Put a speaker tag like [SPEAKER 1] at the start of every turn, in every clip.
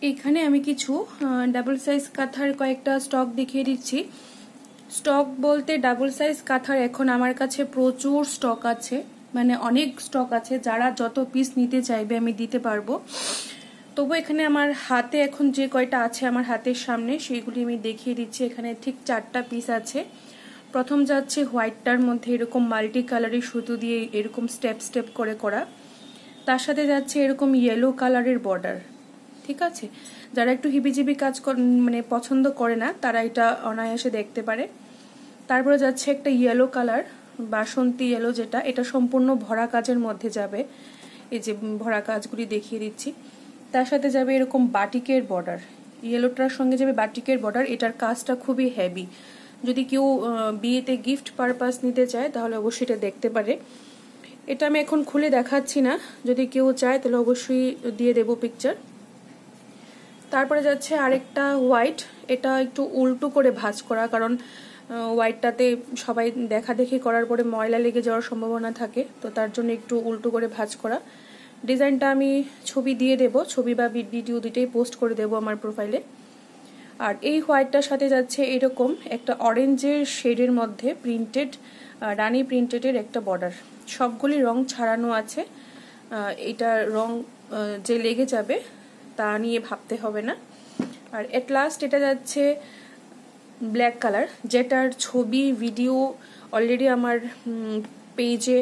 [SPEAKER 1] এখানে আমি কিছু ডাবল সাইজ কাঁথার কয়েকটা স্টক দেখিয়ে দিচ্ছি। স্টক বলতে ডাবল সাইজ কাঁথার এখন আমার কাছে প্রচুর স্টক আছে, মানে অনেক স্টক আছে। যারা যত পিস নিতে চাইবে আমি দিতে পারবো। তবু এখানে আমার হাতে এখন যে কয়টা আছে আমার হাতের সামনে সেইগুলি আমি দেখিয়ে দিচ্ছি। এখানে ঠিক 4টা পিস আছে। প্রথম যাচ্ছে হোয়াইটটার মধ্যে এরকম মাল্টি কালারের সুতো দিয়ে এরকম স্টেপ স্টেপ করে করা। তার সাথে যাচ্ছে এরকম ইয়েলো কালারের বর্ডার। ঠিক আছে, যারা একটু হিবিজিবি কাজ মানে পছন্দ করে না তারা এটা অনায়াসে দেখতে পারে। তারপরে যাচ্ছে একটা ইয়েলো কালার, বাসন্তী ইয়েলো, যেটা এটা সম্পূর্ণ ভরা কাজের মধ্যে যাবে। এই যে ভরা কাজগুলি দেখিয়ে দিচ্ছি। তার সাথে যাবে এরকম বাটিকের বর্ডার, ইয়েলোটার সঙ্গে যাবে বাটিকের বর্ডার। এটার কাজটা খুবই হেভি। যদি কেউ বিয়েতে গিফট পারপাস নিতে চায় তাহলে অবশ্যই এটা দেখতে পারে। এটা আমি এখন খুলে দেখাচ্ছি না, যদি কেউ চায় তাহলে অবশ্যই দিয়ে দেবো পিকচার। তারপরে যাচ্ছে আরেকটা হোয়াইট, এটা একটু উল্টো করে ভাঁজ করা, কারণ হোয়াইটটাতে সবাই দেখা দেখি করার পরে ময়লা লেগে যাওয়ার সম্ভাবনা থাকে, তো তার জন্য একটু উল্টো করে ভাঁজ করা। ডিজাইনটা আমি ছবি দিয়ে দেব, ছবি বা ভিডিও দুটোই পোস্ট করে দেব আমার প্রোফাইলে। আর এই হোয়াইটটার সাথে যাচ্ছে এরকম একটা অরেঞ্জের শেডের মধ্যে প্রিন্টেড, রানী প্রিন্টেডের একটা বর্ডার। সবগুলি রং ছাড়ানো আছে। এটা রং যে লেগে যাবে তা নিয়ে ভাবতে হবে না। আর এট লাস্ট এটা যাচ্ছে ব্ল্যাক কালার, যেটার ছবি ভিডিও অলরেডি আমার পেজে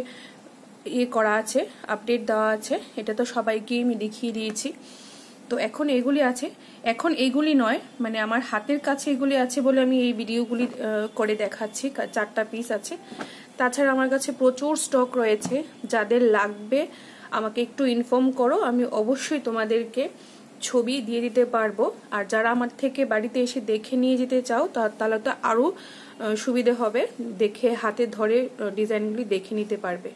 [SPEAKER 1] করা আছে, আপডেট দেওয়া আছে। এটা তো সবাইকেই আমি দেখিয়ে দিয়েছি। তো এখন এগুলি আছে, এখন এগুলি নয়, মানে আমার হাতের কাছে এগুলি আছে বলে আমি এই ভিডিওগুলি করে দেখাচ্ছি। 4টা পিস আছে। তাছাড়া আমার কাছে প্রচুর স্টক রয়েছে। যাদের লাগবে আমাকে একটু ইনফর্ম করো, আমি অবশ্যই তোমাদেরকে ছবি দিয়ে দিতে পারবো। আর যারা আমার থেকে বাড়িতে এসে দেখে নিয়ে যেতে চাও তাহলে তো আরো সুবিধে হবে, দেখে হাতে ধরে ডিজাইনগুলি দেখে নিতে পারবে।